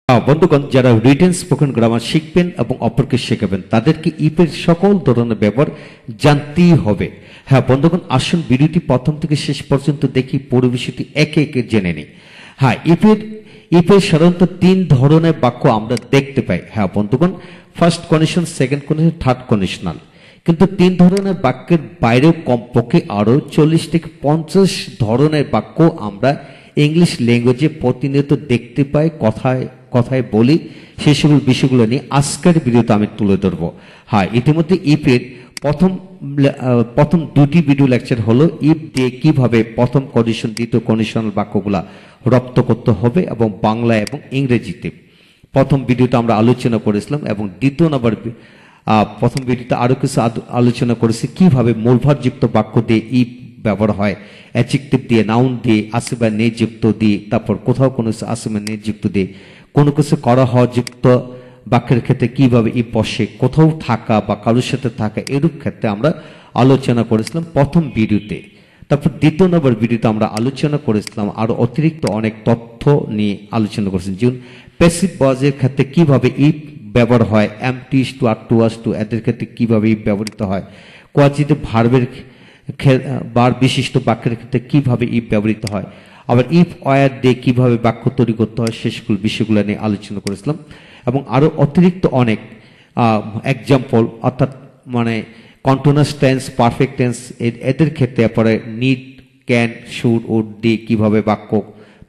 বন্ধুগণ, যারা written spoken grammar শিখবেন এবং অপরকে শেখাবেন তাদেরকে ইফের সকল ধরনের ব্যবহার জানতেই হবে। হ্যাঁ বন্ধুগণ, আসুন ভিডিওটি প্রথম থেকে শেষ পর্যন্ত দেখি, পুরো বিষয়টি একে একে জেনে নিই। হ্যাঁ, ইফের সাধারণত তিন ধরনের বাক্য আমরা দেখতে পাই। হ্যাঁ বন্ধুগণ, first condition, second condition, third conditional. কিন্তু তিন ধরনের বাক্যের বাইরেও কমপক্ষে আরও 40 থেকে 50 ধরনের বাক্য আমরা ইংলিশ ল্যাঙ্গুয়েজে প্রতিনিয়ত দেখতে পাই, কথায় বলি। সেই সকল বিষয়গুলো নিয়ে আজকের ভিডিওতে আমি তুলে ধরবো। হ্যাঁ, ইতিমধ্যে ইফের প্রথম দুটি ভিডিও লেকচার হলো ইফ দিয়ে কিভাবে প্রথম কন্ডিশন, দ্বিতীয় কন্ডিশনাল বাক্যগুলা রপ্ত করতে হবে এবং বাংলা এবং ইংরেজিতে প্রথম ভিডিওতে আমরা আলোচনা করেছিলাম। এবং দ্বিতীয় নম্বর প্রথম ভিডিওতে আরো কিছু আলোচনা করেছি কিভাবে মূলভারযুক্ত বাক্য দিয়ে ইফ ব্যবহার হয়, অ্যাডজেক্টিভ দিয়ে, নাউন দিয়ে, আসে বা নেই যুক্ত দিয়ে, তারপর কোথাও কোনো আসে বা নেই যুক্ত দিয়ে, কোনো কিছু করা হওয়া যুক্ত বাক্যের ক্ষেত্রে কিভাবে ইফ বসে, কোথাও থাকা বা কারোর সাথে থাকা, এরূপ ক্ষেত্রে আমরা আলোচনা করেছিলাম প্রথম ভিডিওতে। তারপর দ্বিতীয় নম্বর ভিডিওতে আমরা আলোচনা করেছিলাম আরো অতিরিক্ত অনেক তথ্য নিয়ে আলোচনা করেছিলাম, যেমন প্যাসিভ ভয়েসের ক্ষেত্রে কিভাবে ইফ ব্যবহার হয়, এমটিস to are to as to এদের ক্ষেত্রে কিভাবে ইফ ব্যবহৃত হয়, কোয়াজিটিভ ভার্বের বার বিশিষ্ট বাক্যের ক্ষেত্রে কিভাবে ইফ ব্যবহৃত হয়, আবার ইফ ওয়ার দিয়ে কিভাবে বাক্য তৈরি করতে হয়, সে সকল বিষয়গুলো নিয়ে আলোচনা করেছিলাম। এবং আরো অতিরিক্ত অনেক এক্সাম্পল, অর্থাৎ মানে কন্টিনিউয়াস টেন্স, পারফেক্ট টেন্স এদের ক্ষেত্রে পরে নিড, ক্যান, শুড, উড দিয়ে কিভাবে বাক্য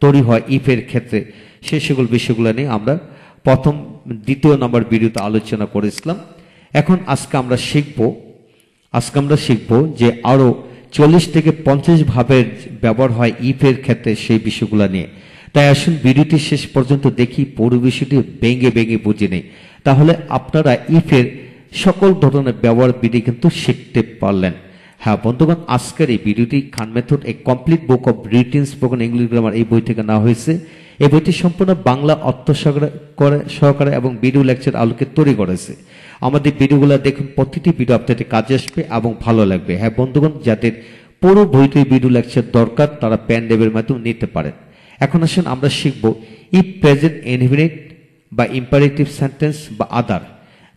তৈরি হয় ইফের ক্ষেত্রে, সে সকল বিষয়গুলো নিয়ে আমরা দ্বিতীয় নম্বর ভিডিওতে আলোচনা করেছিলাম। এখন আজকে আমরা শিখব যে আরো 40 থেকে 50 ভাবের ব্যবহার হয় ইফের ক্ষেত্রে, সেই বিষয়গুলো নিয়ে। তাই আসুন ভিডিওটি শেষ পর্যন্ত দেখি, পুরো বিষয়টি ভেঙে বুঝে নেই, তাহলে আপনারা ইফের সকল ধরনের ব্যবহার বিধি কিন্তু শিখতে পারলেন। হ্যাঁ বন্ধুগণ, আজকের এই ভিডিওটি খান মেথড এ complete book of written spoken English grammar এই বই থেকে নেওয়া হয়েছে। এই বইটি সম্পূর্ণ বাংলা অর্থ সহকারে এবং ভিডিও লেকচার আলোকে তৈরি করেছে। আমাদের ভিডিওগুলো দেখুন, প্রতিটি ভিডিও আপনাদের কাজে আসবে এবং ভালো লাগবে। হ্যাঁ বন্ধুগণ, যাদের পুরো বইটি ভিডিও লেকচার দরকার তারা পেন ড্রাইভের মাধ্যমে নিতে পারেন। এখন আসুন আমরা শিখব ইফ প্রেজেন্ট ইনডিফিনিট বা ইম্পারেটিভ সেন্টেন্স বা আদার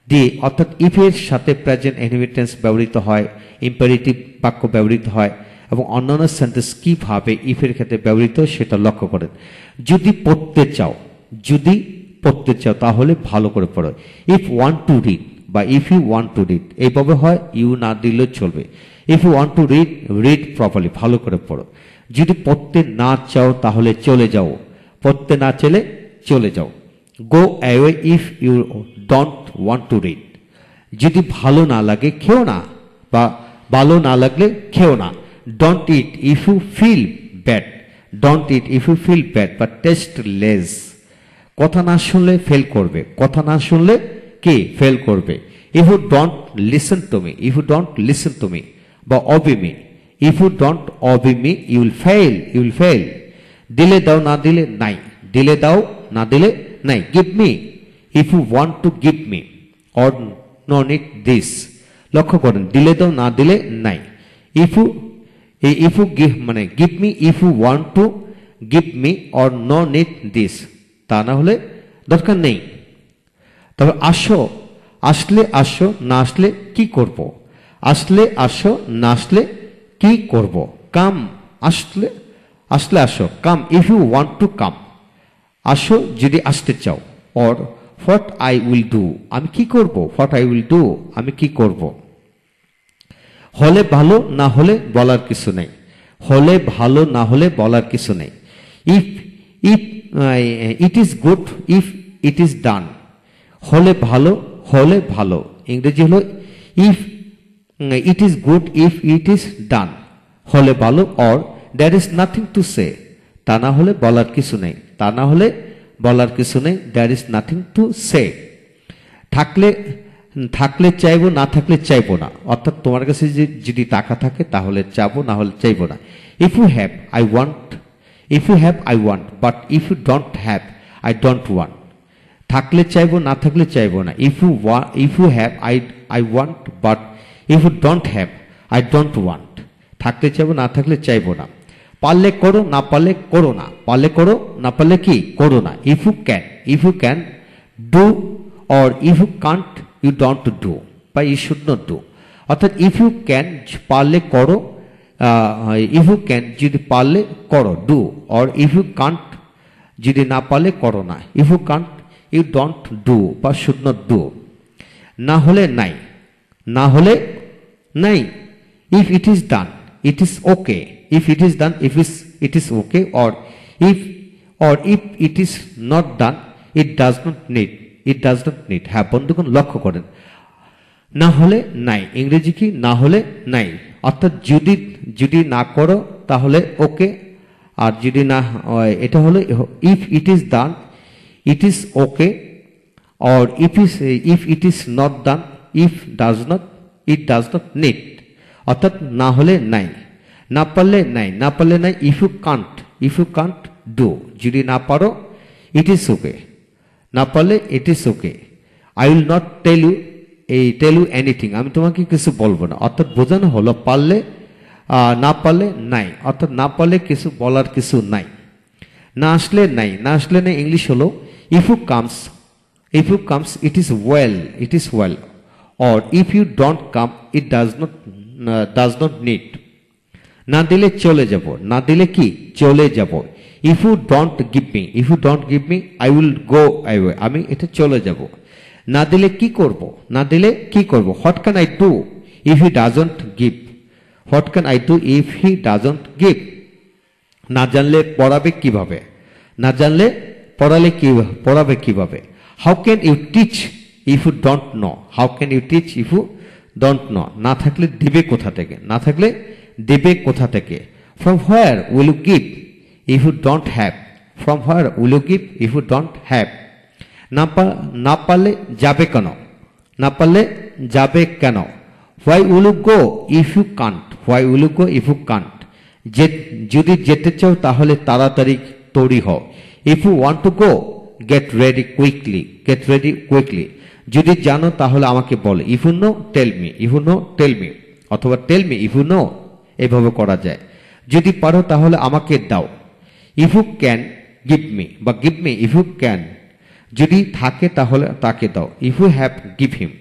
দিয়ে, অর্থাৎ ইফের সাথে প্রেজেন্ট ইনডিফিনিট টেন্স ব্যবহৃত হয়, ইম্পারেটিভ বাক্য ব্যবহৃত হয় এবং অন্যান্য সেন্টেন্স কিভাবে ইফের ক্ষেত্রে ব্যবহৃত সেটা লক্ষ্য করেন। যদি পড়তে চাও তাহলে ভালো করে পড়ো। ইফ ওয়ান্ট টু রিড বা if you want to read এইভাবে হয়, ইউ না দিলেও চলবে। If you want to read properly, ভালো করে পড়ো। যদি পড়তে না চাও তাহলে চলে যাও, পড়তে না চাইলে চলে যাও। Go away if you don't want to read. যদি ভালো না লাগে খেও না, বা ভালো না লাগলে খেও না। Don't eat if you feel bad, don't eat if you feel bad বা টেস্ট লেস। কথা না শুনলে ফেল করবে, কথা না শুনলে কে ফেল করবে। If you don't listen to me, if you don't listen to me বা obey me, if you don't obey me you will fail. দিলে দাও না দিলে নাই, দিলে দাও না দিলে নাই। Give me if you want to give me or no need this. লক্ষ্য করেন, দিলে দাও না দিলে নাই। ইফ ইউ গিভ মানে give me if you want to give me or no need this, তা না হলে দরকার নেই। তবে আসলে আসো, না আসলে কি করব। আসলে আসো, না আসলে কি করব। কাম, আসলে আসো। Come if you want to come, আসো যদি আসতে চাও। Or what I will do, আমি কি করব। হোয়াট আই উইল ডু, আমি কি করব। হলে ভালো, না হলে বলার কিছু নেই। হলে ভালো, না হলে বলার কিছু নেই। If it is good if it is done. হলে ভালো, ইংরেজি হলো if it is good if it is done, হলে ভালো। Or there is nothing to say, তা না হলে বলার কিছু নেই, তা না হলে বলার কিছু নেই। There is nothing to say. থাকলে চাইবো, না থাকলে চাইবো না। অর্থাৎ তোমার কাছে যদি টাকা থাকে তাহলে চাবো, না হলে চাইবো না। If you have I want, but if you don't have I don't want. থাকলে চাইবো, না থাকলে চাইবো না। If you have I want, but if you don't have I don't want. থাকলে চাইবো, না থাকলে চাইবো না। পারলে করো, না পারলে করো না। পারলে করো, না পারলে কি করো না। If you can do or if you can't you don't do বা ইউ শুড নট ডু। অর্থাৎ ইফ ইউ ক্যান পারলে করো, ইফ ইউ ক্যান যদি পারলে করো do, or if you can't যদি না পারলে করো না। If you can't you don't do বা শুড নট ডু। না হলে নাই, না হলে নাই। If it is done it is okay, if it is done it is okay, or if it is not done it does not need. হ্যাঁ বন্ধুগণ লক্ষ্য করেন, না হলে নাই ইংরেজি কি না হলে নাই। অর্থাৎ যদি না করো তাহলে ওকে, আর যদি না এটা হলো if it is done it is okay, or if it is not done it does not need. অর্থাৎ না হলে নাই, না পারলে নাই। ইফ ইউ কান্ট ডু, যদি না পারো ইট ইজ ওকে, না পারলে it is okay. I will not tell you anything, আমি তোমাকে কিছু বলবো না। অর্থাৎ বোঝানো হলো পারলে না পারলে নাই, অর্থাৎ না পারলে কিছু বলার কিছু নাই। না আসলে নাই ইংলিশ হলো if you comes it is well, or if you don't come it does not need. না দিলে চলে যাব, না দিলে কি চলে যাব। If you don't give me I will go away, আমি এটা চলে যাব। না দিলে কি করব, what can I do if he doesn't give, না জানলে পড়াবে কিভাবে, পড়াবে কিভাবে। How can you teach if you don't know, না থাকলে দেবে কোথা থেকে, from where will you give if you don't have, না পারলে যাবে কেন, why will you go if you can't, যদি যেতে চাও তাহলে তাড়াতাড়ি তৈরি হও। If you want to go get ready quickly, যদি জানো তাহলে আমাকে বলো। If you know tell me, অথবা tell me if you know, এভাবে করা যায়। যদি পারো তাহলে আমাকে দাও। If you can give me if you can, যদি থাকে তাহলে তাকে দাও। If you have give him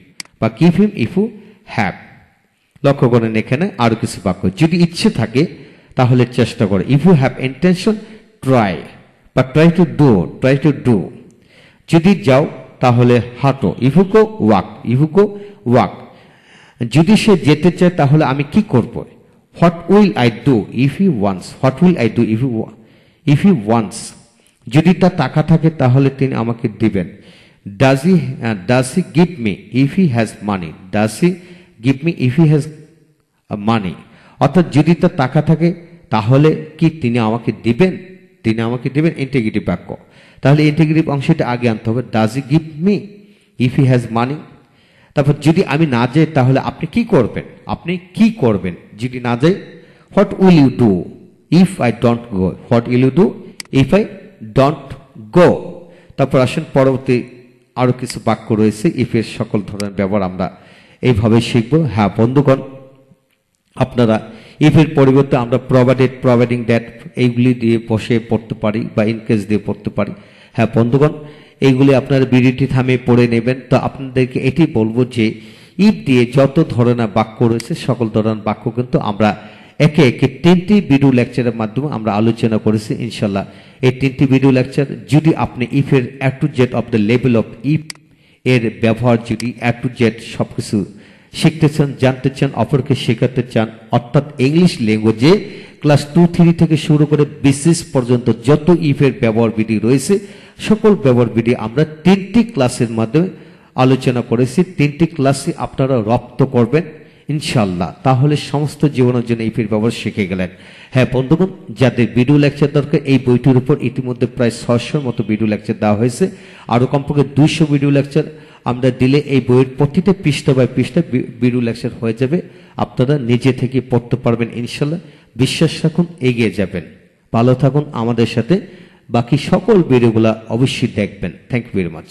if you have. লক্ষ্য করেন এখানে আরো কিছু বাক্য, যদি ইচ্ছে থাকে তাহলে চেষ্টা করো। If you have intention try to do, যদি যাও তাহলে হাঁটো। ইফ ইউ গো ওয়াক, যদি সে যেতে চায় তাহলে আমি কি করব। What will I do if he wants, যদি তার টাকা থাকে তাহলে তিনি আমাকে দিবেন। Does he give me if he has money, অর্থাৎ যদি তার টাকা থাকে তাহলে কি তিনি আমাকে দিবেন, ইন্টিগ্রেটিভ বাক্য। তাহলে ইন্টিগ্রেটিভ অংশটা আগে আনতে হবে। Does he give me if he has money. তারপর যদি আমি না যাই তাহলে আপনি কি করবেন, যদি না যাই। What will you do if I don't go, তারপর আসেন পরবর্তী আরো কিছু বাক্য রয়েছে। ইফ এর সকল ধরনের ব্যবহার আমরা এইভাবে শিখবো। হ্যাঁ বন্ধুগণ, আপনারা ইফ এর পরিবর্তে আমরা প্রোভাইডিং দ্যাট এইগুলি দিয়ে বসে পড়তে পারি বা ইনকেস দিয়ে পড়তে পারি। হ্যাঁ বন্ধুগণ, এইগুলি আপনারা ভিডিওটি থামিয়ে পড়ে নেবেন। তো আপনাদেরকে এটি বলবো যে ইফ দিয়ে যত ধরনের বাক্য রয়েছে সকল ধরনের বাক্য কিন্তু আমরা একে একে 3টি ভিডিও লেকচারের মাধ্যমে আমরা আলোচনা করেছি। ইনশাল্লাহ এই 3টি ভিডিও লেকচার যদি আপনি ইফ এর A to Z of the level of if এর ব্যবহার যদি A to Z সবকিছু শিখতে চান, জানতে চান, অপরকে শেখাতে চান, অর্থাৎ ইংলিশ ল্যাঙ্গুয়েজে ক্লাস 2-3 থেকে শুরু করে বিসিএস পর্যন্ত যত ইফ এর ব্যবহার ভিডিও রয়েছে সকল ব্যবহার ভিডিও আমরা 3টি ক্লাসের মাধ্যমে আলোচনা করেছি। 3টি ক্লাসে আপনারা রপ্ত করবেন ইনশাআল্লাহ, তাহলে সমস্ত জীবনের জন্য ইফ এর ব্যবহার শিখে গেলেন। হ্যাঁ বন্ধুগণ, যাদের ভিডিও লেকচার দরকার এই বইটির উপর ইতিমধ্যে প্রায় 600 মতো ভিডিও লেকচার দেওয়া হয়েছে। আরো কমপক্ষে 200 ভিডিও লেকচার আমরা দিলে এই বইয়ের প্রতিটা পৃষ্ঠা বাই পৃষ্ঠা ভিডিও লেকচার হয়ে যাবে। আপনারা নিজে থেকে পড়তে পারবেন ইনশাআল্লাহ। বিশ্বাস রাখুন, এগিয়ে যাবেন। ভালো থাকুন আমাদের সাথে, বাকি সকল ভিডিওগুলো অবশ্যই দেখবেন। Thank you very much.